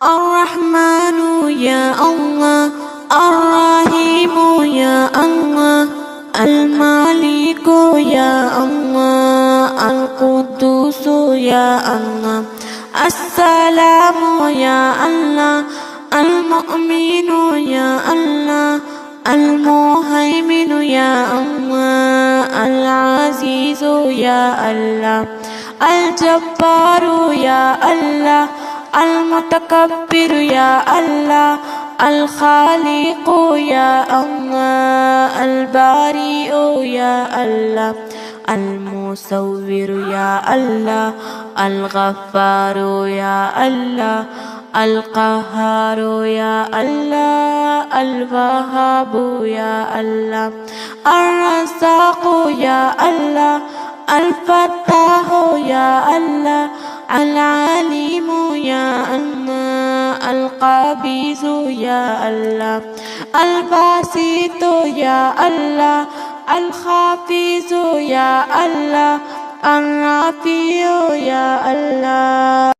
الرحمن يا الله، الرحيم يا الله، المالك يا الله، القدوس يا الله، السلام يا الله، المؤمن يا الله، المهيمن يا الله، العزيز يا الله، الجبار يا الله، المتكبر يا الله، الخالق يا الله، البارئ يا الله، المصور يا الله، الغفار يا الله، القهار يا الله، الوهاب يا الله، الرزاق يا الله، الفتاح يا الله، العليم يا الله، القابض يا الله، الباسط يا الله، الخافض يا الله، الرافع يا الله،